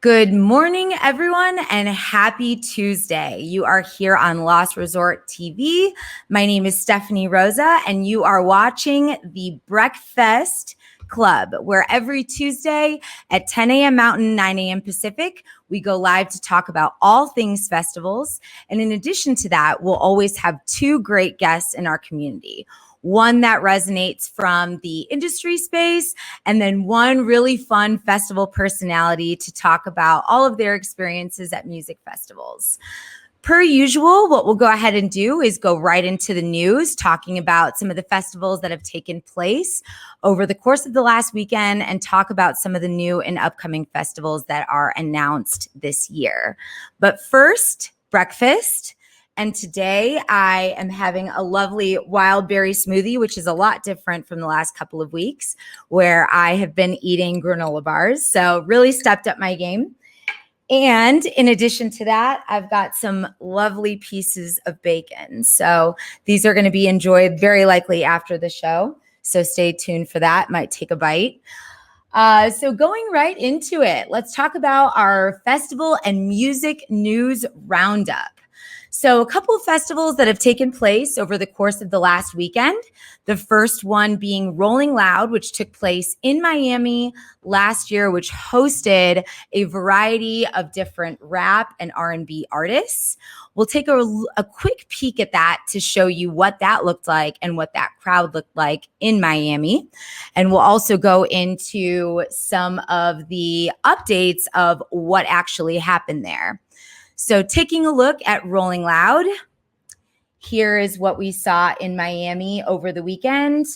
Good morning, everyone, and happy Tuesday. You are here on Lost Resort TV. My name is Stephanie Rosa, and you are watching the BreakFEST Club, where every Tuesday at 10 a.m. Mountain, 9 a.m. Pacific, we go live to talk about all things festivals. And in addition to that, we'll always have two great guests in our community. One that resonates from the industry space, and then one really fun festival personality to talk about all of their experiences at music festivals. Per usual, what we'll go ahead and do is go right into the news, talking about some of the festivals that have taken place over the course of the last weekend and talk about some of the new and upcoming festivals that are announced this year. But first, breakfast. And today I am having a lovely wild berry smoothie, which is a lot different from the last couple of weeks where I have been eating granola bars. So really stepped up my game. And in addition to that, I've got some lovely pieces of bacon. So these are going to be enjoyed very likely after the show. So stay tuned for that. Might take a bite. So going right into it, let's talk about our festival and music news roundup. So a couple of festivals that have taken place over the course of the last weekend. The first one being Rolling Loud, which took place in Miami last year, which hosted a variety of different rap and R&B artists. We'll take a quick peek at that to show you what that looked like and what that crowd looked like in Miami. And we'll also go into some of the updates of what actually happened there. So taking a look at Rolling Loud, here is what we saw in Miami over the weekend.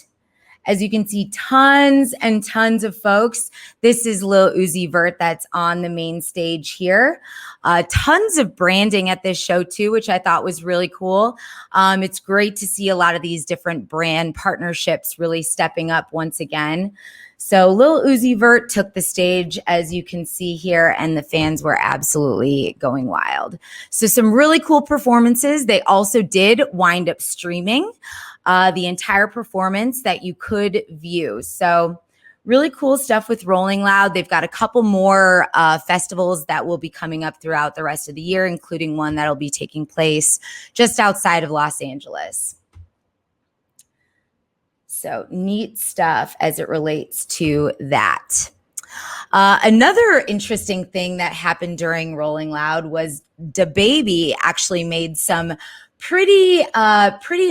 As you can see, tons and tons of folks. This is Lil Uzi Vert that's on the main stage here. Tons of branding at this show too, which I thought was really cool. It's great to see a lot of these different brand partnerships really stepping up once again. So Lil Uzi Vert took the stage, as you can see here, and the fans were absolutely going wild. So some really cool performances. They also did wind up streaming the entire performance that you could view. So really cool stuff with Rolling Loud. They've got a couple more festivals that will be coming up throughout the rest of the year, including one that'll be taking place just outside of Los Angeles. So neat stuff as it relates to that. Another interesting thing that happened during Rolling Loud was DaBaby actually made some pretty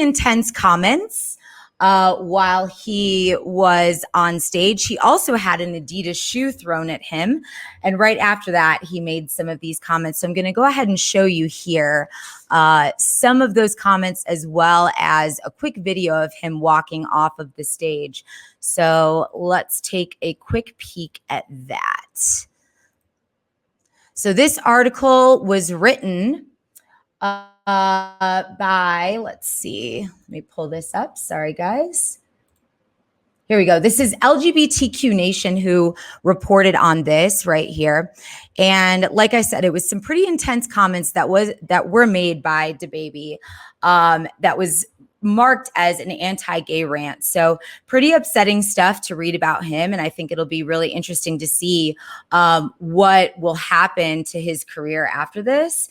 intense comments while he was on stage. He also had an Adidas shoe thrown at him. And right after that, he made some of these comments. So I'm going to go ahead and show you here some of those comments, as well as a quick video of him walking off of the stage. So let's take a quick peek at that. So this article was written by, let's see, let me pull this up. Sorry, guys. Here we go. This is LGBTQ Nation who reported on this right here. And like I said, it was some pretty intense comments that were made by DaBaby that was marked as an anti-gay rant. So pretty upsetting stuff to read about him. And I think it'll be really interesting to see what will happen to his career after this.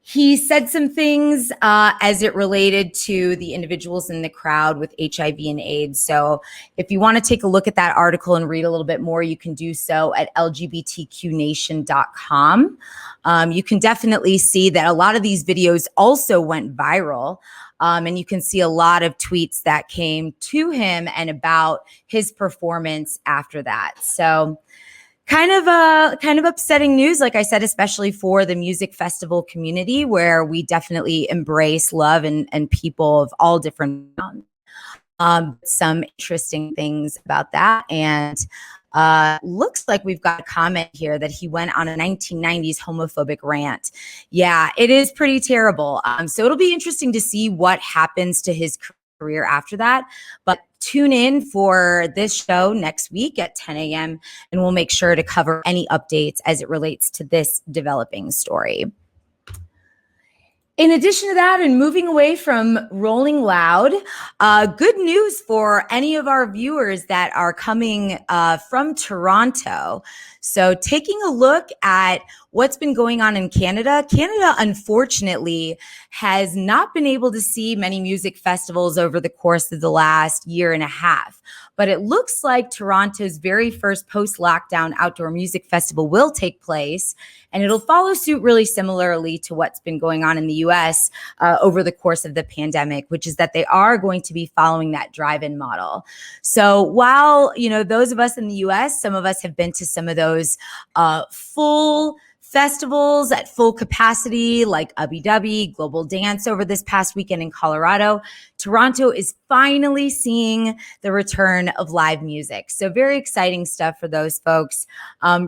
He said some things as it related to the individuals in the crowd with HIV and AIDS. So if you want to take a look at that article and read a little bit more, you can do so at lgbtqnation.com. You can definitely see that a lot of these videos also went viral. And you can see a lot of tweets that came to him and about his performance after that. So kind of upsetting news, like I said, especially for the music festival community, where we definitely embrace love and people of all different some interesting things about that. And looks like we've got a comment here that he went on a 1990s homophobic rant. Yeah, it is pretty terrible. So it'll be interesting to see what happens to his career after that. But tune in for this show next week at 10 a.m. and we'll make sure to cover any updates as it relates to this developing story. In addition to that, and moving away from Rolling Loud, good news for any of our viewers that are coming from Toronto. So taking a look at what's been going on in Canada, Canada, unfortunately, has not been able to see many music festivals over the course of the last year and a half. But it looks like Toronto's very first post-lockdown outdoor music festival will take place, and it'll follow suit really similarly to what's been going on in the US over the course of the pandemic, which is that they are going to be following that drive-in model. So while, those of us in the US, some of us have been to some of those full festivals at full capacity, like Ubbi Dubbi, Global Dance over this past weekend in Colorado, Toronto is finally seeing the return of live music. So very exciting stuff for those folks.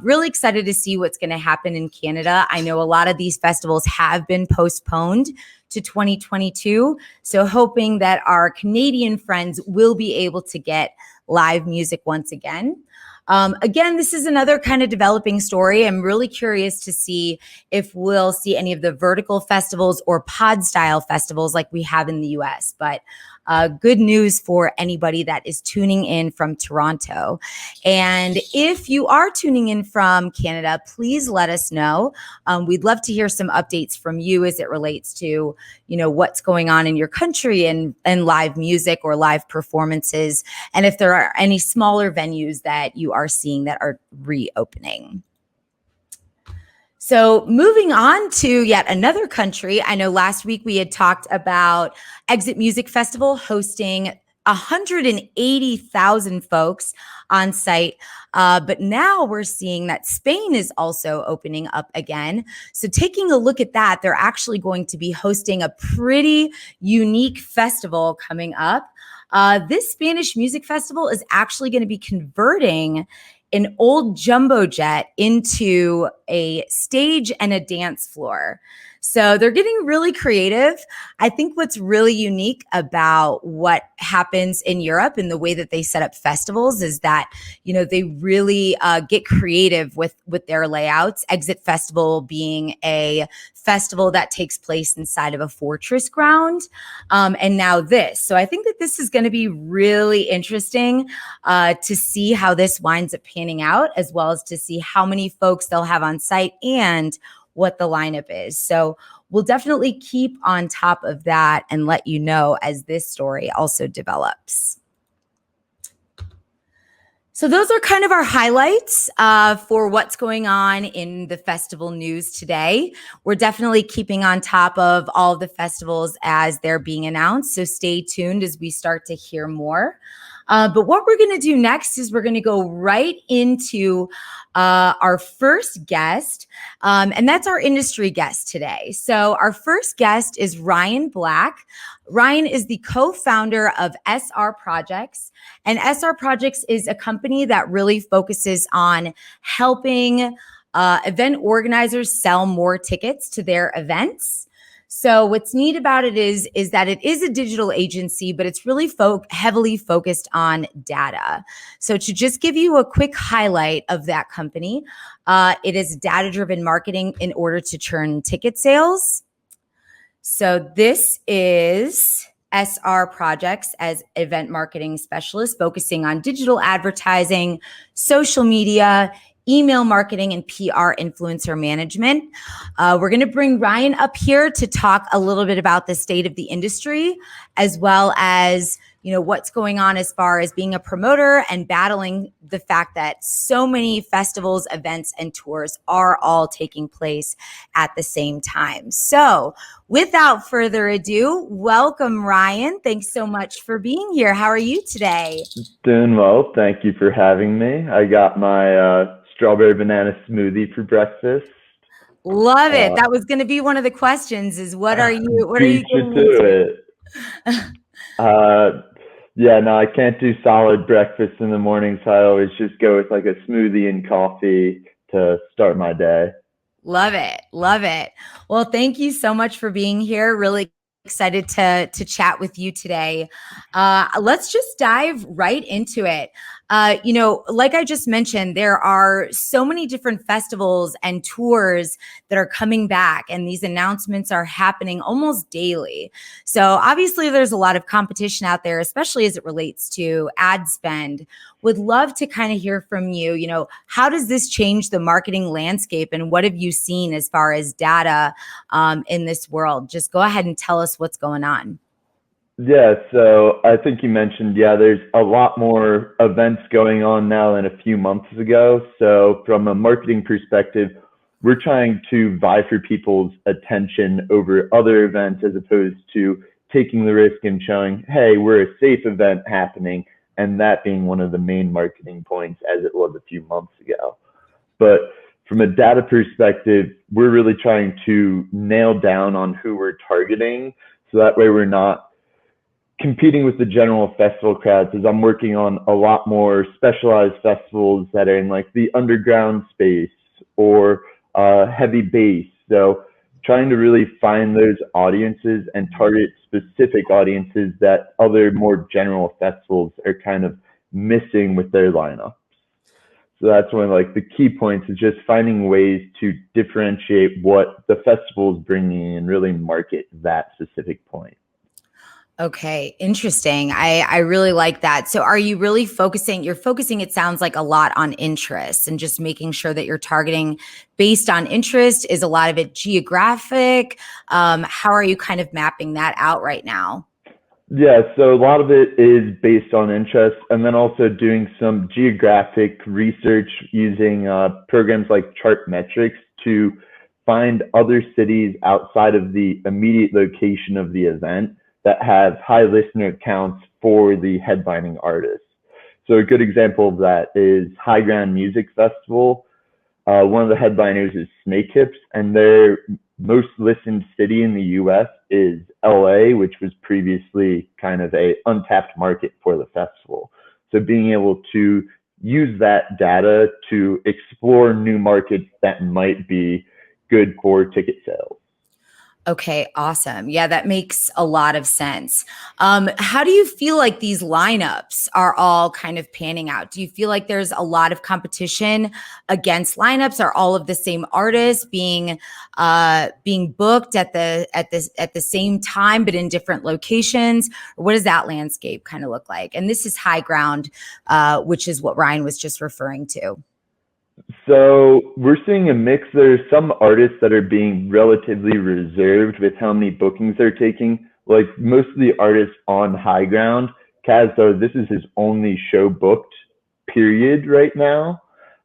Really excited to see what's going to happen in Canada. I know a lot of these festivals have been postponed to 2022. So hoping that our Canadian friends will be able to get live music once again. Again, this is another kind of developing story. I'm really curious to see if we'll see any of the vertical festivals or pod style festivals like we have in the US. But good news for anybody that is tuning in from Toronto. And if you are tuning in from Canada, please let us know. We'd love to hear some updates from you as it relates to, what's going on in your country and live music or live performances. And if there are any smaller venues that you are seeing that are reopening. So moving on to yet another country, I know last week we had talked about Exit Music Festival hosting 180,000 folks on site. But now we're seeing that Spain is also opening up again. So taking a look at that, they're actually going to be hosting a pretty unique festival coming up. This Spanish music festival is actually going to be converting an old jumbo jet into a stage and a dance floor. So they're getting really creative. I think what's really unique about what happens in Europe and the way that they set up festivals is that, they really get creative with their layouts. Exit Festival being a festival that takes place inside of a fortress ground. And now this. So I think that this is going to be really interesting to see how this winds up panning out, as well as to see how many folks they'll have on site and what the lineup is. So we'll definitely keep on top of that and let you know as this story also develops. So those are kind of our highlights for what's going on in the festival news today. We're definitely keeping on top of all of the festivals as they're being announced. So stay tuned as we start to hear more. But what we're going to do next is we're going to go right into our first guest, and that's our industry guest today. So our first guest is Ryan Black. Ryan is the co-founder of SR Projects, and SR Projects is a company that really focuses on helping event organizers sell more tickets to their events. So what's neat about it is that it is a digital agency, but it's really heavily focused on data. So to just give you a quick highlight of that company, it is data-driven marketing in order to churn ticket sales. So this is SR Projects as event marketing specialist, focusing on digital advertising, social media, email marketing, and PR influencer management. We're going to bring Ryan up here to talk a little bit about the state of the industry, as well as what's going on as far as being a promoter and battling the fact that so many festivals, events, and tours are all taking place at the same time. So without further ado, welcome, Ryan. Thanks so much for being here. How are you today? Doing well. Thank you for having me. I got my strawberry banana smoothie for breakfast. Love it. That was going to be one of the questions is what are you Beat you to it. Yeah, no, I can't do solid breakfast in the morning, so I always just go with like a smoothie and coffee to start my day. Love it. Love it. Well, thank you so much for being here. Really excited to chat with you today. Let's just dive right into it. Like I just mentioned, there are so many different festivals and tours that are coming back, and these announcements are happening almost daily. So obviously, there's a lot of competition out there, especially as it relates to ad spend. Would love to kind of hear from you. How does this change the marketing landscape, and what have you seen as far as data in this world? Just go ahead and tell us what's going on. Yeah, so I think you mentioned, there's a lot more events going on now than a few months ago. So from a marketing perspective, we're trying to vie for people's attention over other events as opposed to taking the risk and showing, hey, we're a safe event happening, and that being one of the main marketing points as it was a few months ago. But from a data perspective, we're really trying to nail down on who we're targeting. So that way we're not competing with the general festival crowds, as I'm working on a lot more specialized festivals that are in like the underground space or heavy bass. So trying to really find those audiences and target specific audiences that other more general festivals are kind of missing with their lineup. So that's one of like the key points, is just finding ways to differentiate what the festival is bringing and really market that specific point. Okay, interesting. I really like that. So are you really focusing, it sounds like a lot on interest and just making sure that you're targeting based on interest? Is a lot of it geographic? How are you kind of mapping that out right now? Yeah, so a lot of it is based on interest, and then also doing some geographic research using programs like Chartmetrics to find other cities outside of the immediate location of the event that have high listener counts for the headlining artists. So a good example of that is High Ground Music Festival. One of the headliners is Snakehips, and their most listened city in the US is LA, which was previously kind of a untapped market for the festival. So being able to use that data to explore new markets that might be good for ticket sales. Okay, awesome. Yeah, that makes a lot of sense. How do you feel like these lineups are all kind of panning out? Do you feel like there's a lot of competition against lineups? Are all of the same artists being booked at the same time but in different locations? Or what does that landscape kind of look like? And this is High Ground, which is what Ryan was just referring to. So we're seeing a mix. There's some artists that are being relatively reserved with how many bookings they're taking. Like most of the artists on High Ground, Kaz, though, this is his only show booked, period, right now.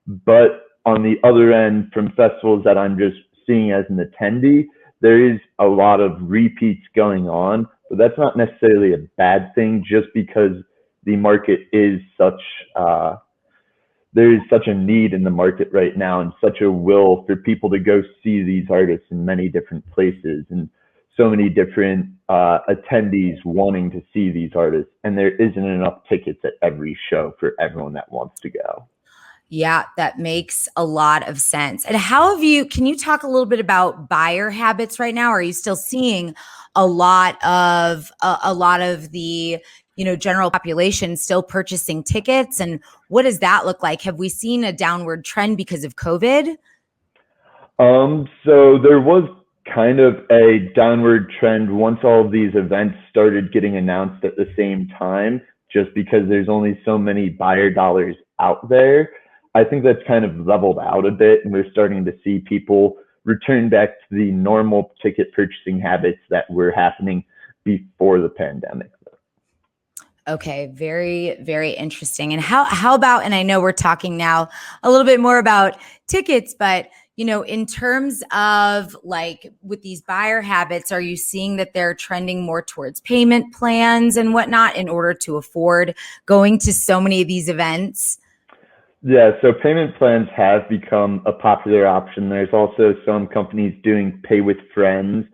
But on the other end, from festivals that I'm just seeing as an attendee, there is a lot of repeats going on. But that's not necessarily a bad thing, just because the market is there is such a need in the market right now, and such a will for people to go see these artists in many different places, and so many different attendees wanting to see these artists, and there isn't enough tickets at every show for everyone that wants to go. Yeah, that makes a lot of sense. And can you talk a little bit about buyer habits right now? Are you still seeing a lot of the, general population still purchasing tickets? And what does that look like? Have we seen a downward trend because of COVID? So there was kind of a downward trend once all of these events started getting announced at the same time, just because there's only so many buyer dollars out there. I think that's kind of leveled out a bit, and we're starting to see people return back to the normal ticket purchasing habits that were happening before the pandemic. Okay, very, very interesting. And how about, and I know we're talking now a little bit more about tickets, but in terms of like with these buyer habits, are you seeing that they're trending more towards payment plans and whatnot in order to afford going to so many of these events? Yeah, so payment plans have become a popular option. There's also some companies doing pay with friends.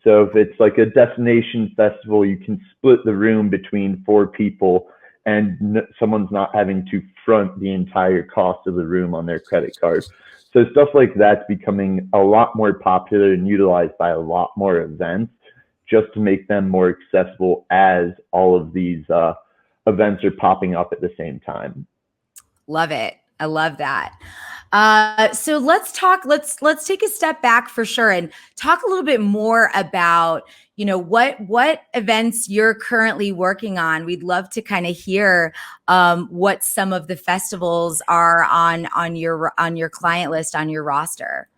So if it's like a destination festival, you can split the room between 4 people, and someone's not having to front the entire cost of the room on their credit card. So stuff like that's becoming a lot more popular and utilized by a lot more events, just to make them more accessible as all of these events are popping up at the same time. Love it. I love that. So let's take a step back for sure and talk a little bit more about, what events you're currently working on. We'd love to kind of hear what some of the festivals are on your client list, on your roster.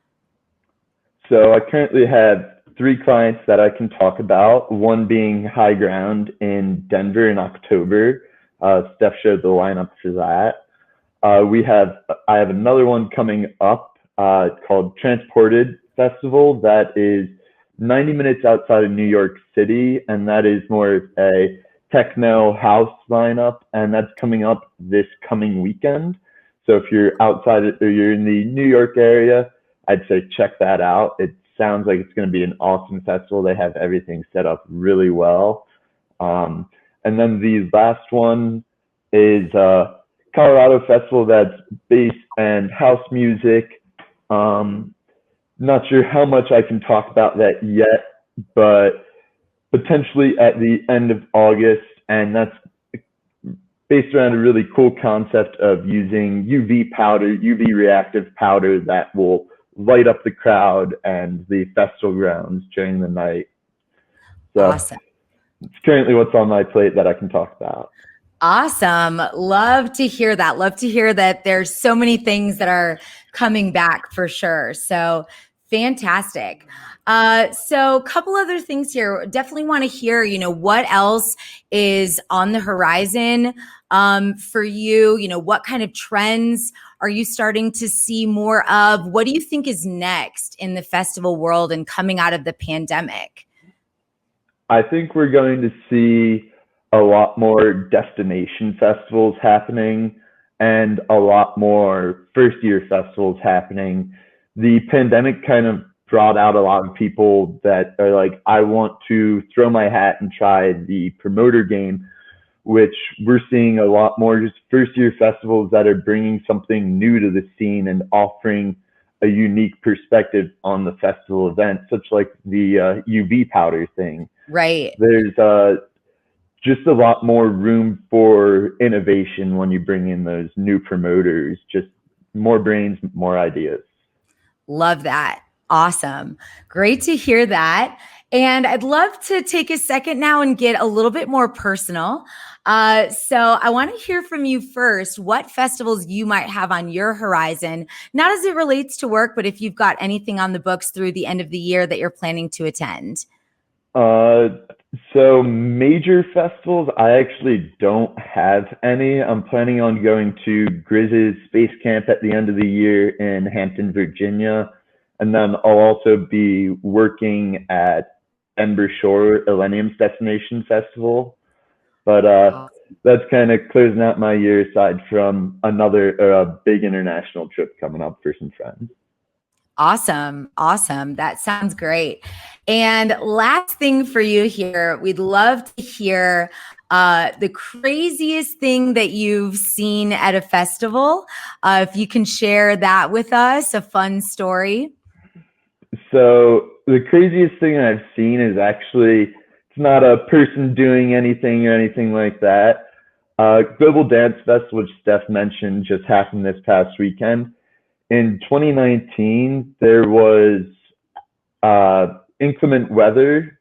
So I currently have 3 clients that I can talk about, one being High Ground in Denver in October. Steph showed the lineup for that. I have another one coming up called Transported Festival that is 90 minutes outside of New York City, and that is more of a techno house lineup, and that's coming up this coming weekend. So if you're outside or you're in the New York area, I'd say check that out. It sounds like it's going to be an awesome festival. They have everything set up really well. And then the last one is Colorado festival that's bass and house music. Not sure how much I can talk about that yet, but potentially at the end of August, and that's based around a really cool concept of using UV reactive powder that will light up the crowd and the festival grounds during the night. So Awesome. it's currently what's on my plate that I can talk about. Awesome. Love to hear that. Love to hear that there's so many things that are coming back for sure. So fantastic. So a couple other things here. Definitely want to hear, what else is on the horizon for you? What kind of trends are you starting to see more of? What do you think is next in the festival world and coming out of the pandemic? I think we're going to see a lot more destination festivals happening and a lot more first-year festivals happening. The pandemic kind of brought out a lot of people that are like, I want to throw my hat and try the promoter game, which we're seeing a lot more just first-year festivals that are bringing something new to the scene and offering a unique perspective on the festival event, such like the UV powder thing. Right. There's just a lot more room for innovation when you bring in those new promoters, just more brains, more ideas. Love that. Awesome. Great to hear that. And I'd love to take a second now and get a little bit more personal. So I want to hear from you first, what festivals you might have on your horizon, not as it relates to work, but if you've got anything on the books through the end of the year that you're planning to attend. So major festivals, I actually don't have any. I'm planning on going to Grizz's Space Camp at the end of the year in Hampton, Virginia. And then I'll also be working at Denver Shore Millennium's Destination Festival. But that's kind of closing out my year aside from another big international trip coming up for some friends. Awesome. Awesome. That sounds great. And last thing for you here, we'd love to hear the craziest thing that you've seen at a festival. If you can share that with us, a fun story. So the craziest thing I've seen is actually, it's not a person doing anything or anything like that. Global Dance Fest, which Steph mentioned, just happened this past weekend. In 2019, there was inclement weather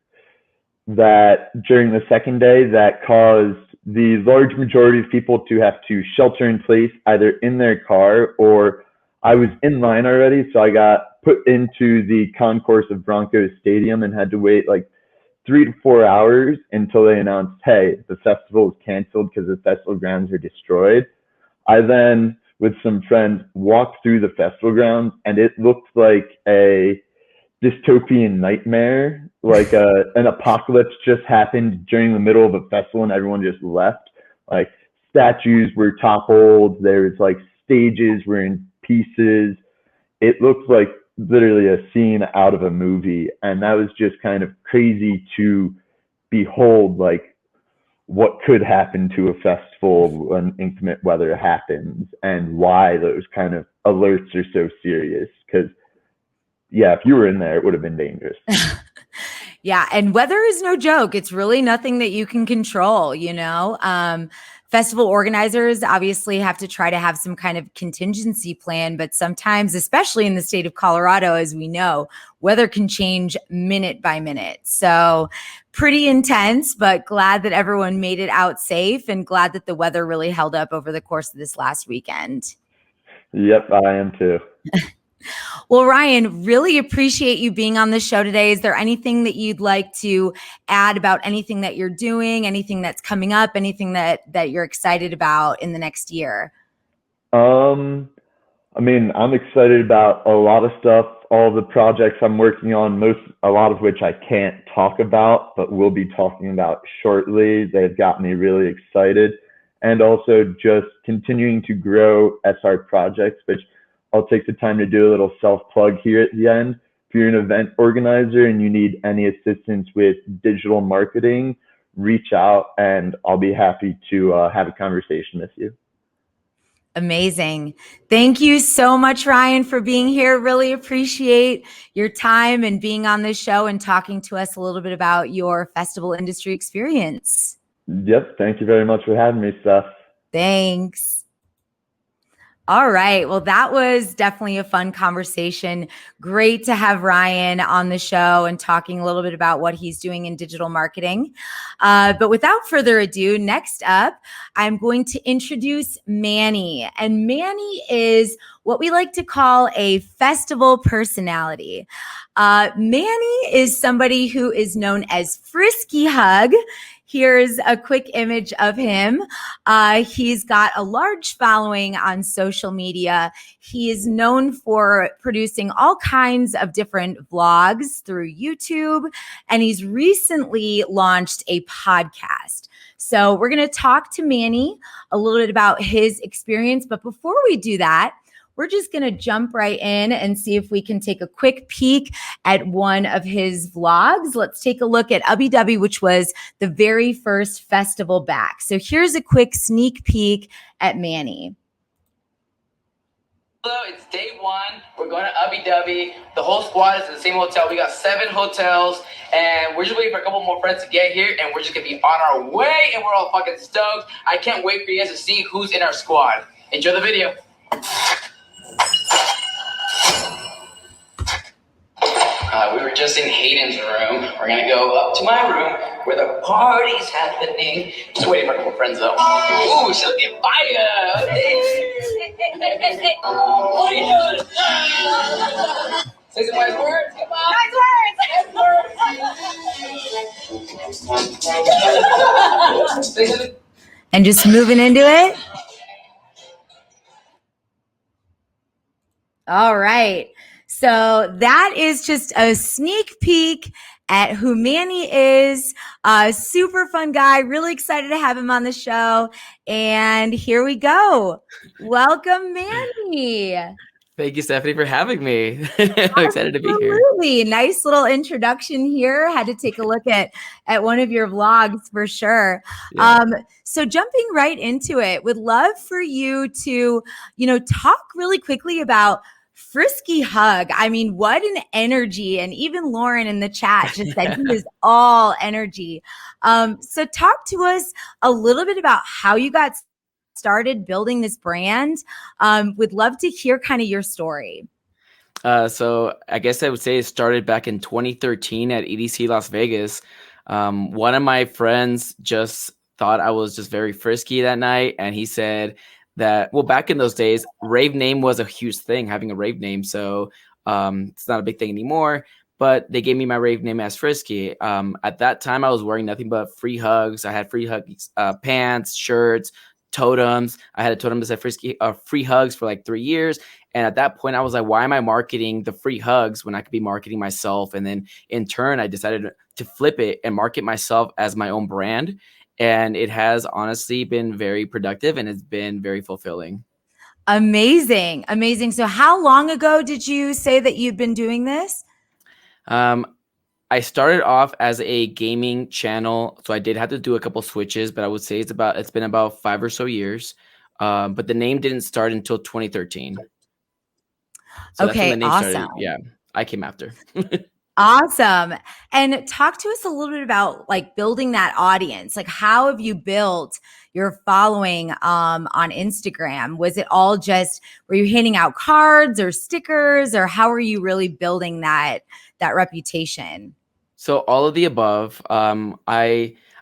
that during the second day that caused the large majority of people to have to shelter in place either in their car, or I was in line already, so I got put into the concourse of Broncos Stadium and had to wait like 3 to 4 hours until they announced, hey, the festival is canceled because the festival grounds are destroyed. I then, with some friends, walked through the festival grounds, and it looked like a dystopian nightmare, like an apocalypse just happened during the middle of a festival and everyone just left. Like statues were toppled, there was like stages were in pieces. It looked like literally a scene out of a movie, and that was just kind of crazy to behold, like what could happen to a festival when inclement weather happens and why those kind of alerts are so serious. Because yeah, if you were in there, it would have been dangerous. Yeah. And weather is no joke. It's really nothing that you can control, festival organizers obviously have to try to have some kind of contingency plan, but sometimes, especially in the state of Colorado, as we know, weather can change minute by minute. So pretty intense, but glad that everyone made it out safe and glad that the weather really held up over the course of this last weekend. Yep, I am too. Well, Ryan, really appreciate you being on the show today. Is there anything that you'd like to add about anything that you're doing, anything that's coming up, anything that you're excited about in the next year? I mean, I'm excited about a lot of stuff, all the projects I'm working on, a lot of which I can't talk about, but we'll be talking about shortly. They've got me really excited. And also just continuing to grow SR projects, which I'll take the time to do a little self-plug here at the end. If you're an event organizer and you need any assistance with digital marketing, reach out and I'll be happy to have a conversation with you. Amazing. Thank you so much, Ryan, for being here. Really appreciate your time and being on this show and talking to us a little bit about your festival industry experience. Yep. Thank you very much for having me, Steph. Thanks. All right. Well, that was definitely a fun conversation. Great to have Ryan on the show and talking a little bit about what he's doing in digital marketing. But without further ado, next up, I'm going to introduce Manny. And Manny is what we like to call a festival personality. Manny is somebody who is known as Frisky Hug. Here's a quick image of him. He's got a large following on social media. He is known for producing all kinds of different vlogs through YouTube, and he's recently launched a podcast. So we're going to talk to Manny a little bit about his experience. But before we do that, we're just going to jump right in and see if we can take a quick peek at one of his vlogs. Let's take a look at Ubby Dubby, which was the very first festival back. So here's a quick sneak peek at Manny. Hello, it's day one. We're going to Ubby Dubby. The whole squad is in the same hotel. We got 7 hotels, and we're just waiting for a couple more friends to get here, and we're just going to be on our way, and we're all fucking stoked. I can't wait for you guys to see who's in our squad. Enjoy the video. We were just in Hayden's room. We're gonna go up to my room where the party's happening. Just waiting for a couple friends though. Ooh, she's looking fire! Hey. What are you doing? Say some nice words. Come on. Nice words. And just moving into it. All right. So that is just a sneak peek at who Manny is. Super fun guy. Really excited to have him on the show. And here we go. Welcome, Manny. Thank you, Stephanie, for having me. I'm excited to be here. Absolutely. Nice little introduction here. Had to take a look at one of your vlogs for sure. Yeah. So jumping right into it, would love for you to, talk really quickly about Frisky Hug. I mean, what an energy. And even Lauren in the chat just said he is all energy. So talk to us a little bit about how you got started building this brand. Would love to hear kind of your story. So I guess I would say it started back in 2013 at EDC Las Vegas. One of my friends just thought I was just very frisky that night. And he said that, well, back in those days, rave name was a huge thing, having a rave name. So it's not a big thing anymore. But they gave me my rave name as Frisky. At that time, I was wearing nothing but free hugs. I had free hugs, pants, shirts, totems. I had a totem that said Frisky, free hugs for like 3 years. And at that point, I was like, why am I marketing the free hugs when I could be marketing myself? And then in turn, I decided to flip it and market myself as my own brand. And it has honestly been very productive and it's been very fulfilling. Amazing. Amazing. So how long ago did you say that you've been doing this? I started off as a gaming channel, so I did have to do a couple switches, but I would say it's been about 5 or so years. But the name didn't start until 2013. So okay, that's when the name awesome. started. Yeah, I came after. Awesome. And talk to us a little bit about like building that audience. Like how have you built your following on Instagram? Was it all just were you handing out cards or stickers or how are you really building that reputation? So all of the above.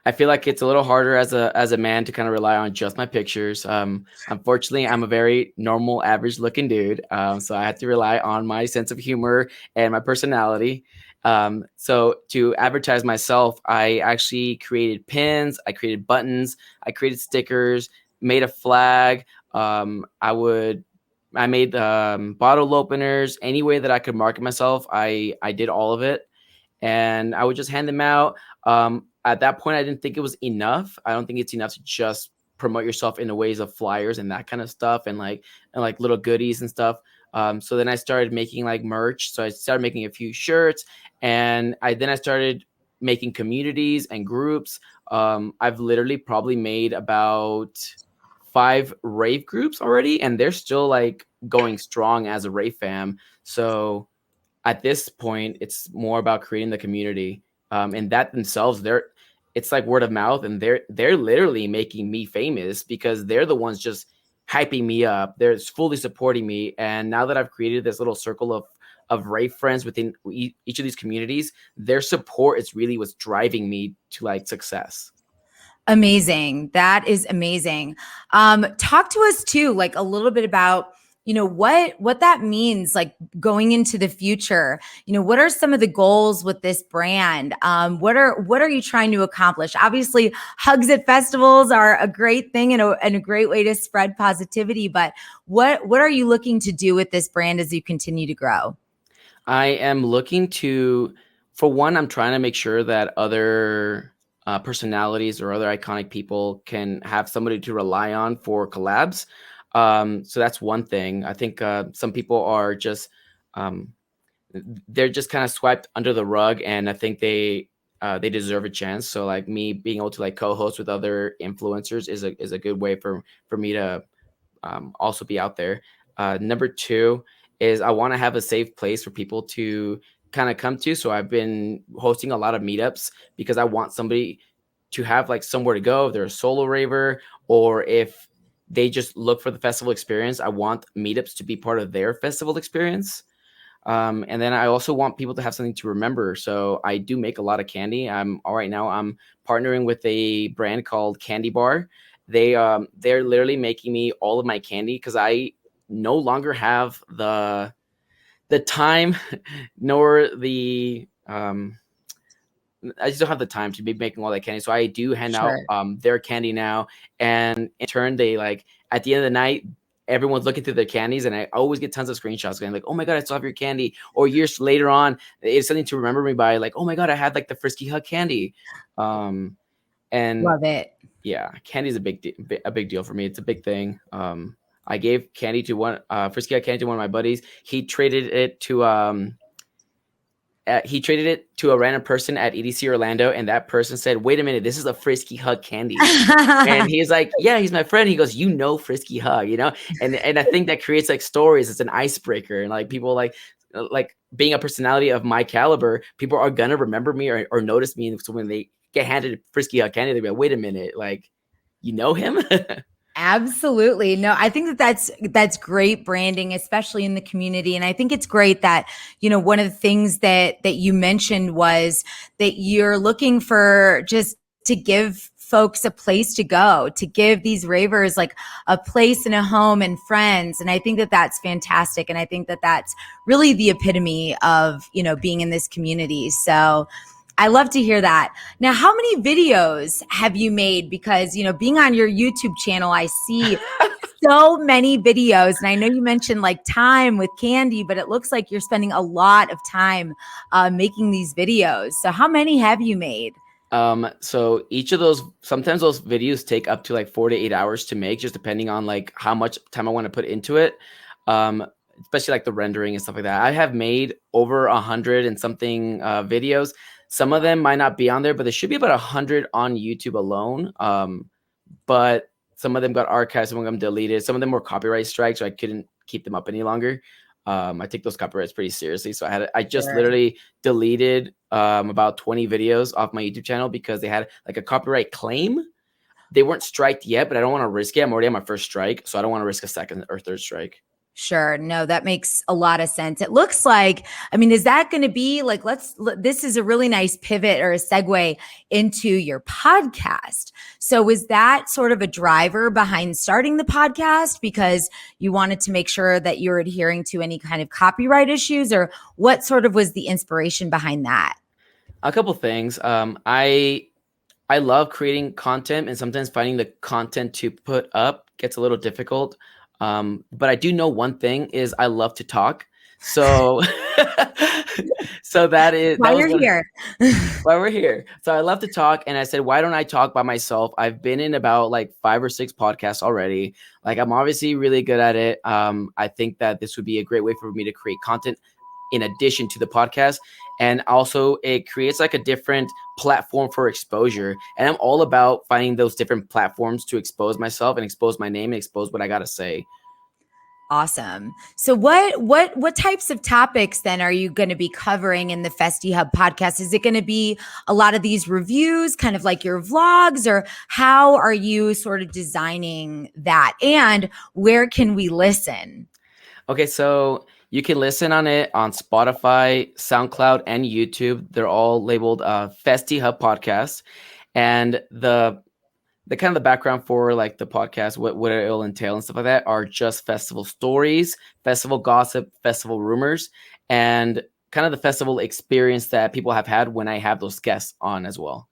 I feel like it's a little harder as a man to kind of rely on just my pictures. Unfortunately, I'm a very normal, average looking dude. So I have to rely on my sense of humor and my personality. So to advertise myself, I actually created pins, I created buttons, I created stickers, made a flag. I made bottle openers. Any way that I could market myself, I did all of it, and I would just hand them out. At that point, I didn't think it was enough. I don't think it's enough to just promote yourself in the ways of flyers and that kind of stuff, and like little goodies and stuff. So then I started making like merch. So I started making a few shirts, and I started making communities and groups. I've literally probably made about 5 rave groups already, and they're still like going strong as a rave fam. So at this point, it's more about creating the community, and that themselves, it's like word of mouth, and they're literally making me famous because they're the ones just hyping me up. They're fully supporting me, and now that I've created this little circle of rave friends within each of these communities, their support is really what's driving me to like success. Amazing. That is amazing. Talk to us too, like a little bit about, what that means, like going into the future. What are some of the goals with this brand? What are you trying to accomplish? Obviously, hugs at festivals are a great thing and a great way to spread positivity. But what are you looking to do with this brand as you continue to grow? I am looking to, for one, I'm trying to make sure that other personalities or other iconic people can have somebody to rely on for collabs. So that's one thing. I think some people are just, um, they're just kind of swiped under the rug, and I think they deserve a chance. So like me being able to like co-host with other influencers is a good way for me to also be out there. Number two is I want to have a safe place for people to kind of come to. So I've been hosting a lot of meetups because I want somebody to have like somewhere to go if they're a solo raver, or if they just look for the festival experience. I want meetups to be part of their festival experience. And then I also want people to have something to remember. So I do make a lot of candy. Right now I'm partnering with a brand called Candy Bar. They're literally making me all of my candy because I no longer have the time nor the I just don't have the time to be making all that candy. So I do hand out Sure. their candy now, and in turn they like at the end of the night, everyone's looking through their candies, and I always get tons of screenshots going like, "Oh my god, I still have your candy." Or years later on, it's something to remember me by, like, "Oh my god, I had like the Frisky Hug candy." Um, and Love it. yeah, candy's a big deal for me. It's a big thing. I gave candy to one Frisky Hug candy to one of my buddies. He traded it to a random person at EDC Orlando, and that person said, "Wait a minute, this is a Frisky Hug candy." And he's like, "Yeah, he's my friend." He goes, Frisky Hug, and I think that creates like stories. It's an icebreaker, and like people like being a personality of my caliber, people are gonna remember me or notice me. So when they get handed Frisky Hug candy, they'll be like, "Wait a minute, like, you know him?" Absolutely. No, I think that's great branding, especially in the community. And I think it's great that, one of the things that you mentioned was that you're looking for just to give folks a place to go, to give these ravers like a place and a home and friends. And I think that that's fantastic. And I think that that's really the epitome of, being in this community. So I love to hear that. Now, how many videos have you made? Because, being on your YouTube channel, I see so many videos. And I know you mentioned like time with candy, but it looks like you're spending a lot of time making these videos. So how many have you made? So each of those, sometimes those videos take up to like 4 to 8 hours to make, just depending on like how much time I want to put into it. Um, Especially like the rendering and stuff like that. I have made over 100 and something videos. Some of them might not be on there, but there should be about 100 on YouTube alone. But some of them got archived, some of them deleted, some of them were copyright strikes, so I couldn't keep them up any longer. I take those copyrights pretty seriously. So I just Sure. literally deleted about 20 videos off my YouTube channel because they had like a copyright claim. They weren't striked yet, but I don't want to risk it. I'm already on my first strike, so I don't want to risk a second or third strike. Sure. No, that makes a lot of sense. It looks like, I mean, is that going to be like, this is a really nice pivot or a segue into your podcast. So was that sort of a driver behind starting the podcast because you wanted to make sure that you're adhering to any kind of copyright issues, or what sort of was the inspiration behind that? A couple things. I love creating content, and sometimes finding the content to put up gets a little difficult. But I do know one thing is I love to talk. So, so that Why you're here. why we're here. So I love to talk. And I said, why don't I talk by myself? I've been in about like 5 or 6 podcasts already. Like, I'm obviously really good at it. I think that this would be a great way for me to create content in addition to the podcast. And also it creates like a different platform for exposure. And I'm all about finding those different platforms to expose myself and expose my name and expose what I got to say. Awesome. So what types of topics then are you going to be covering in the Festy Hub podcast? Is it going to be a lot of these reviews, kind of like your vlogs, or how are you sort of designing that? And where can we listen? Okay, so you can listen on it on Spotify, SoundCloud, and YouTube. They're all labeled Festy Hub Podcast. And the kind of the background for like the podcast, what it'll entail and stuff like that are just festival stories, festival gossip, festival rumors, and kind of the festival experience that people have had when I have those guests on as well.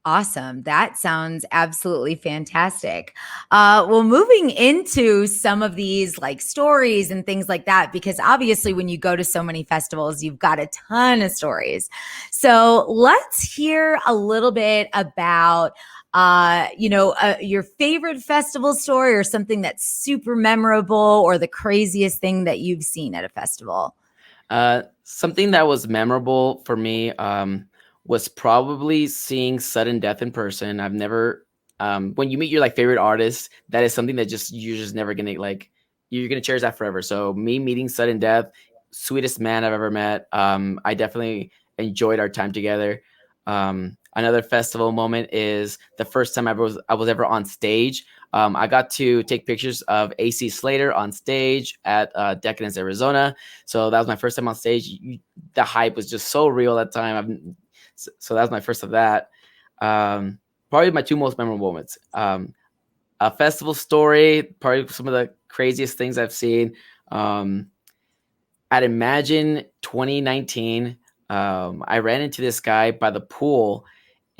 Awesome. That sounds absolutely fantastic. Well, moving into some of these like stories and things like that, because obviously when you go to so many festivals, you've got a ton of stories. So let's hear a little bit about your favorite festival story, or something that's super memorable, or the craziest thing that you've seen at a festival. Something that was memorable for me was probably seeing Sudden Death in person. I've never, when you meet your like favorite artist, that is something that you're just never gonna like, you're gonna cherish that forever. So me meeting Sudden Death, sweetest man I've ever met. I definitely enjoyed our time together. Another festival moment is the first time I was ever on stage. I got to take pictures of AC Slater on stage at Decadence, Arizona. So that was my first time on stage. The hype was just so real at the time. So that was my first of that. Probably my 2 most memorable moments. A festival story, probably some of the craziest things I've seen. At Imagine 2019, I ran into this guy by the pool,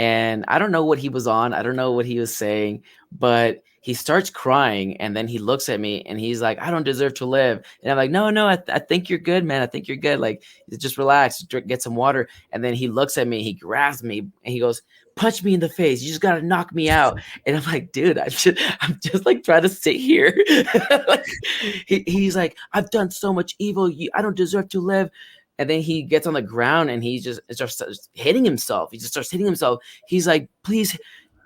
and I don't know what he was on. I don't know what he was saying, but he starts crying, and then he looks at me and he's like, "I don't deserve to live." And I'm like, no, I think you're good, man. I think you're good. Like, just relax, get some water. And then he looks at me, he grabs me, and he goes, "Punch me in the face. You just got to knock me out." And I'm like, dude, I'm just like trying to sit here. Like, he's like, "I've done so much evil. I don't deserve to live." And then he gets on the ground and he just starts hitting himself. He just starts hitting himself. He's like, "Please,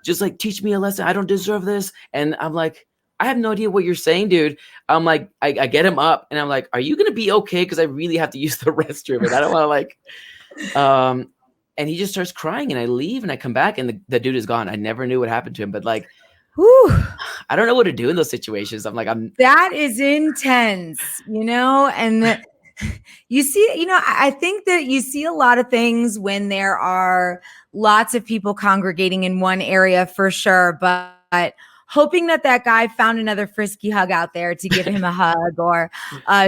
just like teach me a lesson. I don't deserve this." And I'm like, "I have no idea what you're saying, dude." I'm like, I get him up and I'm like, "Are you going to be okay? Because I really have to use the restroom and I don't want to like," and he just starts crying and I leave and I come back and the dude is gone. I never knew what happened to him, but like, Whew. I don't know what to do in those situations. I'm like, that is intense, and you see, I think that you see a lot of things when there are lots of people congregating in one area for sure, but hoping that guy found another frisky hug out there to give him a hug, or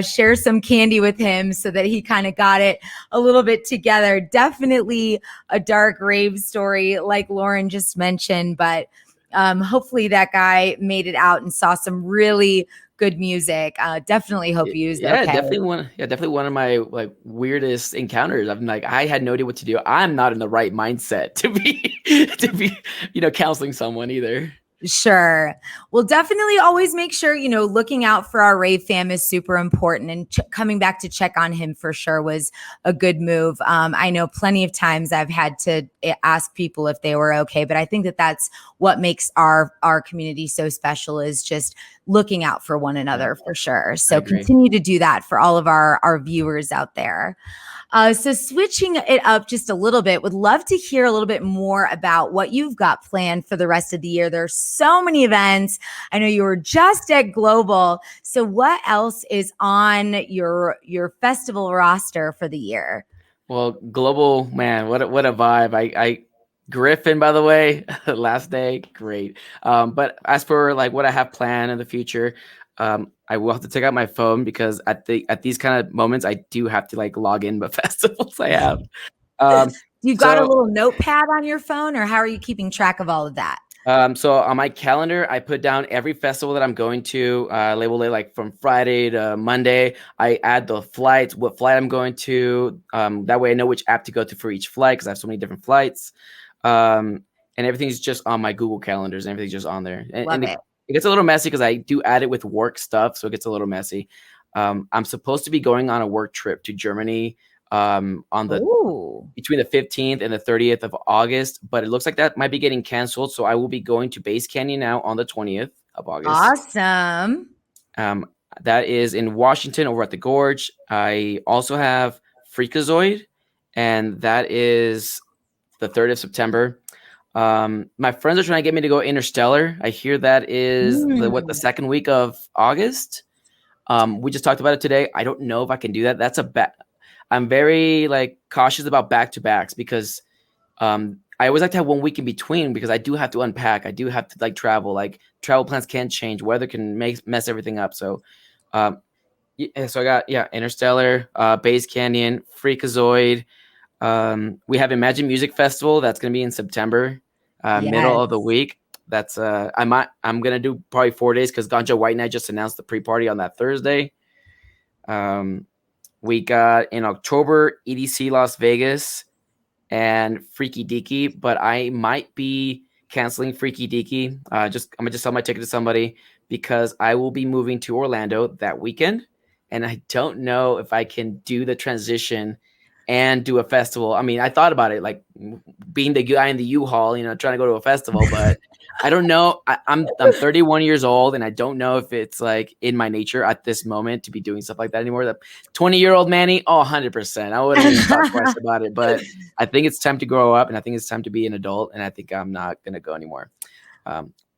share some candy with him so that he kind of got it a little bit together. Definitely a dark rave story like Lauren just mentioned, but hopefully that guy made it out and saw some really good music. Definitely hope he was okay. Definitely one of my like weirdest encounters. I'm like, I had no idea what to do. I'm not in the right mindset to be counseling someone either. Sure. Well, definitely always make sure, looking out for our rave fam is super important, and coming back to check on him for sure was a good move. I know plenty of times I've had to ask people if they were okay, but I think that that's what makes our community so special, is just looking out for one another for sure. So agree. continue to do that for all of our viewers out there. So switching it up just a little bit, would love to hear a little bit more about what you've got planned for the rest of the year. There's so many events. I know you were just at Global. So what else is on your festival roster for the year? Well, Global, man, what a vibe. I Griffin, by the way, last day, great. But as for like what I have planned in the future, I will have to take out my phone because at these kind of moments, I do have to like log in the festivals I have. You got a little notepad on your phone, or how are you keeping track of all of that? So on my calendar, I put down every festival that I'm going to, label it like from Friday to Monday. I add the flights, what flight I'm going to. That way I know which app to go to for each flight because I have so many different flights. And everything's just on my Google calendars. And everything's just on there. And it gets a little messy because I do add it with work stuff. So it gets a little messy. I'm supposed to be going on a work trip to Germany on the between the 15th and the 30th of August, but it looks like that might be getting canceled. So I will be going to Base Canyon now on the 20th of August. Awesome. That is in Washington over at the Gorge. I also have Freakazoid, and that is the 3rd of September. My friends are trying to get me to go Interstellar. I hear that is the second week of August. We just talked about it today. I don't know if I can do that. That's I'm very like cautious about back-to-backs because I always like to have 1 week in between because I do have to unpack. I do have to like travel. Like travel plans can change. Weather can mess everything up. So, so I got Interstellar, Base Canyon, Freakazoid. We have Imagine Music Festival. That's gonna be in September, middle of the week. That's I'm gonna do probably 4 days because Ganja White Night just announced the pre-party on that Thursday. We got in October EDC Las Vegas and Freaky Deaky, but I might be canceling Freaky Deaky. I'm gonna just sell my ticket to somebody because I will be moving to Orlando that weekend, and I don't know if I can do the transition and do a festival. I mean, I thought about it, like being the guy in the U-Haul, trying to go to a festival, but I don't know. I'm 31 years old, and I don't know if it's like in my nature at this moment to be doing stuff like that anymore. The 20-year-old Manny, 100%. I wouldn't even talk twice about it, but I think it's time to grow up, and I think it's time to be an adult, and I think I'm not going to go anymore.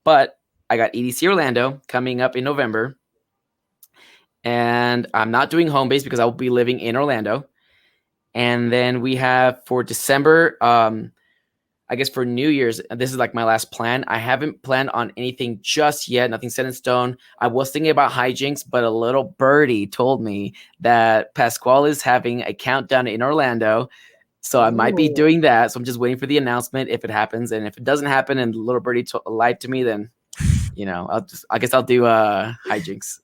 But I got EDC Orlando coming up in November, and I'm not doing home base because I will be living in Orlando. And then we have for December, I guess for New Year's, this is like my last plan. I haven't planned on anything just yet. Nothing set in stone. I was thinking about hijinks, but a little birdie told me that Pasquale is having a countdown in Orlando. So I might be doing that. So I'm just waiting for the announcement if it happens. And if it doesn't happen and little birdie lied to me, then, I guess I'll do hijinks.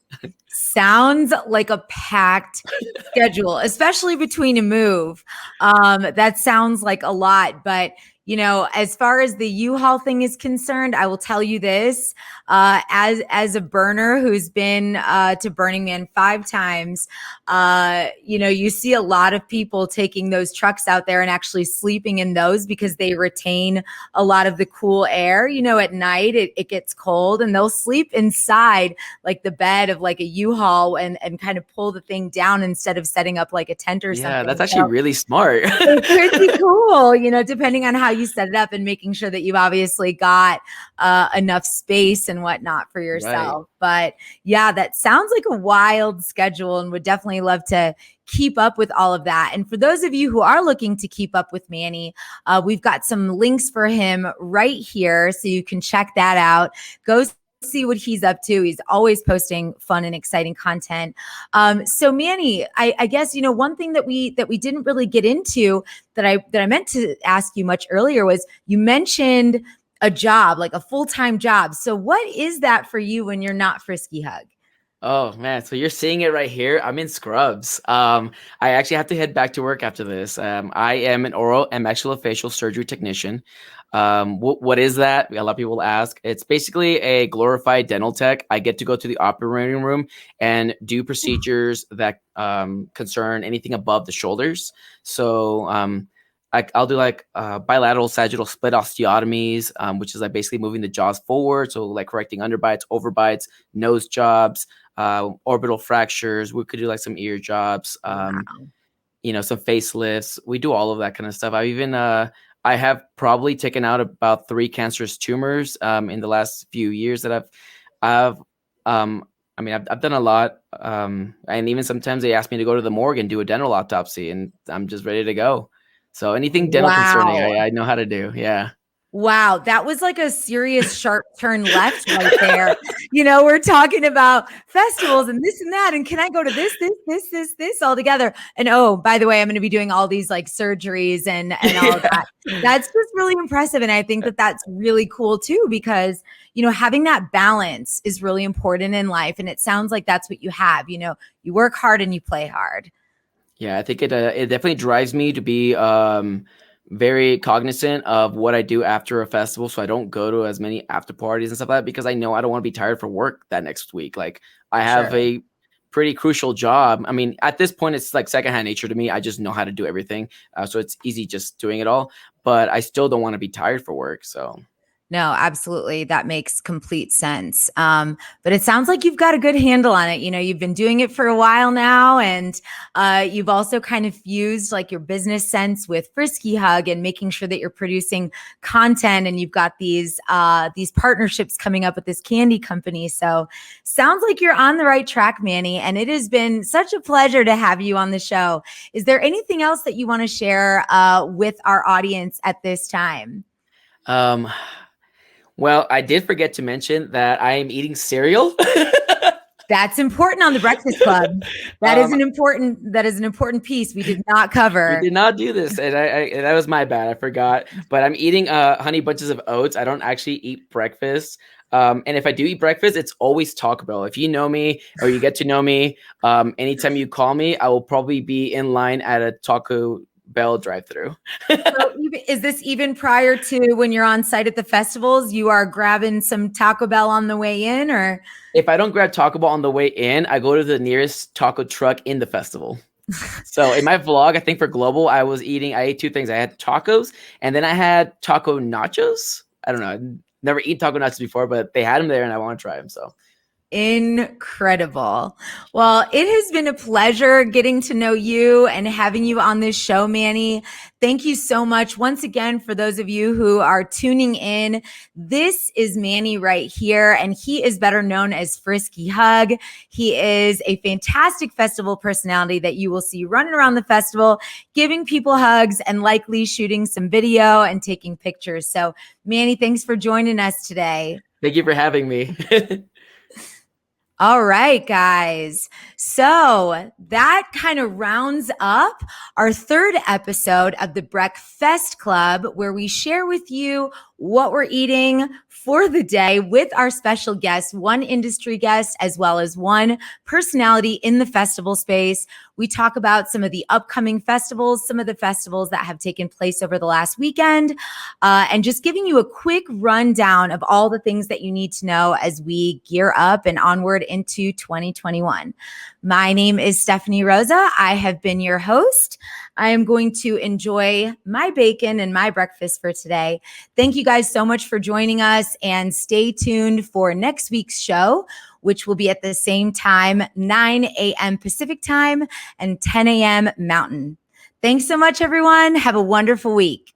Sounds like a packed schedule, especially between a move. That sounds like a lot, but as far as the U-Haul thing is concerned, I will tell you this, as a burner who's been to Burning Man 5 times, you see a lot of people taking those trucks out there and actually sleeping in those because they retain a lot of the cool air. At night it gets cold and they'll sleep inside like the bed of like a U-Haul and kind of pull the thing down instead of setting up like a tent or something. Yeah, that's actually really smart. It's pretty cool, depending on how you set it up and making sure that you've obviously got enough space and whatnot for yourself. Right. But yeah, that sounds like a wild schedule and would definitely love to keep up with all of that. And for those of you who are looking to keep up with Manny, we've got some links for him right here. So you can check that out. Go see what he's up to. He's always posting fun and exciting content. So Manny, I guess, one thing that we didn't really get into that I meant to ask you much earlier was you mentioned a job, like a full-time job. So what is that for you when you're not Frisky Hug? Oh man, so you're seeing it right here. I'm in scrubs. I actually have to head back to work after this. I am an oral and maxillofacial surgery technician. What is that? A lot of people ask. It's basically a glorified dental tech. I get to go to the operating room and do procedures that concern anything above the shoulders. So I'll do like bilateral sagittal split osteotomies, which is like basically moving the jaws forward. So like correcting underbites, overbites, nose jobs, orbital fractures. We could do like some ear jobs, Wow. some facelifts. We do all of that kind of stuff. I have probably taken out about 3 cancerous tumors in the last few years that I've done a lot. And even sometimes they ask me to go to the morgue and do a dental autopsy, and I'm just ready to go. So anything dental concerning, Wow. I know how to do. Yeah. Wow, that was like a serious sharp turn left right there. We're talking about festivals and this and that. And can I go to this all together? And oh, by the way, I'm going to be doing all these like surgeries and all of that. That's just really impressive. And I think that that's really cool too, because, having that balance is really important in life. And it sounds like that's what you have. You work hard and you play hard. Yeah, I think it definitely drives me to be very cognizant of what I do after a festival, so I don't go to as many after parties and stuff like that, because I know I don't want to be tired for work that next week. Like I have a pretty crucial job. I mean, at this point, it's like secondhand nature to me. I just know how to do everything, so it's easy just doing it all. But I still don't want to be tired for work. So. No, absolutely. That makes complete sense. But it sounds like you've got a good handle on it. You've been doing it for a while now, and you've also kind of fused like your business sense with Frisky Hug and making sure that you're producing content, and you've got these partnerships coming up with this candy company. So sounds like you're on the right track, Manny, and it has been such a pleasure to have you on the show. Is there anything else that you want to share with our audience at this time? Well, I did forget to mention that I am eating cereal. That's important on the Breakfast Club. That is an important piece we did not cover. We did not do this, and that was my bad. I forgot. But I'm eating honey bunches of oats. I don't actually eat breakfast. And if I do eat breakfast, it's always Taco Bell. If you know me or you get to know me, anytime you call me, I will probably be in line at a Taco Bell drive-through. So is this even prior to when you're on site at the festivals? You are grabbing some Taco Bell on the way in, or if I don't grab Taco Bell on the way in, I go to the nearest taco truck in the festival. So in my vlog, I think for Global, I ate 2 things. I had tacos, and then I had taco nachos. I don't know. I've never eaten taco nachos before, but they had them there, and I want to try them. So. Incredible. Well, it has been a pleasure getting to know you and having you on this show, Manny. Thank you so much. Once again, for those of you who are tuning in, this is Manny right here, and he is better known as Frisky Hug. He is a fantastic festival personality that you will see running around the festival, giving people hugs and likely shooting some video and taking pictures. So, Manny, thanks for joining us today. Thank you for having me. All right, guys. So that kind of rounds up our 3rd episode of the BreakFEST Club, where we share with you what we're eating for the day with our special guests, one industry guest, as well as one personality in the festival space. We talk about some of the upcoming festivals, some of the festivals that have taken place over the last weekend, and just giving you a quick rundown of all the things that you need to know as we gear up and onward into 2021. My name is Stephanie Rosa. I have been your host. I am going to enjoy my bacon and my breakfast for today. Thank you guys so much for joining us, and stay tuned for next week's show, which will be at the same time, 9 a.m. Pacific time and 10 a.m. Mountain. Thanks so much, everyone. Have a wonderful week.